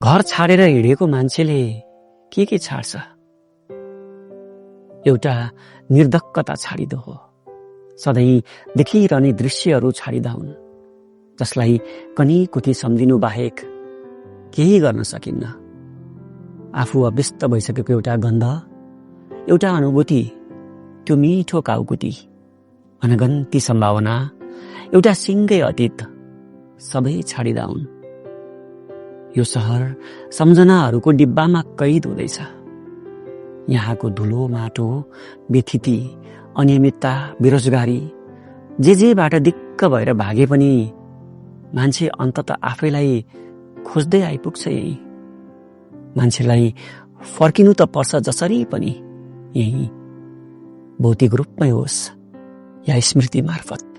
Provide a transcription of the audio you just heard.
घर छाडेर हिँडेको मान्छेले के छाड्छ? एउटा निर्धक्कता छाडिदो हो, सधैँ देखिरहने दृश्यहरू छाडिदा हुन्, जसलाई कनीकुती सम्झिनु बाहेक केही गर्न सकिन्न। आफू अभ्यस्त भइसकेको एउटा गन्ध, एउटा अनुभूति, त्यो मिठो काउकुटी, अनगन्ती सम्भावना, एउटा सिङ्गै अतीत, सबै छाडिदा हुन्। यो सहर सम्झनाहरूको डिब्बामा कैद हुँदैछ। यहाँको धुलो, माटो, बेथिति, अनियमितता, बेरोजगारी, जेबाट दिक्क भएर भागे पनि मान्छे अन्ततः आफैलाई खोज्दै आइपुग्छ यही। मान्छेलाई फर्किनु त पर्छ जसरी पनि यही, भौतिक रूपमै होस् या स्मृति मार्फत।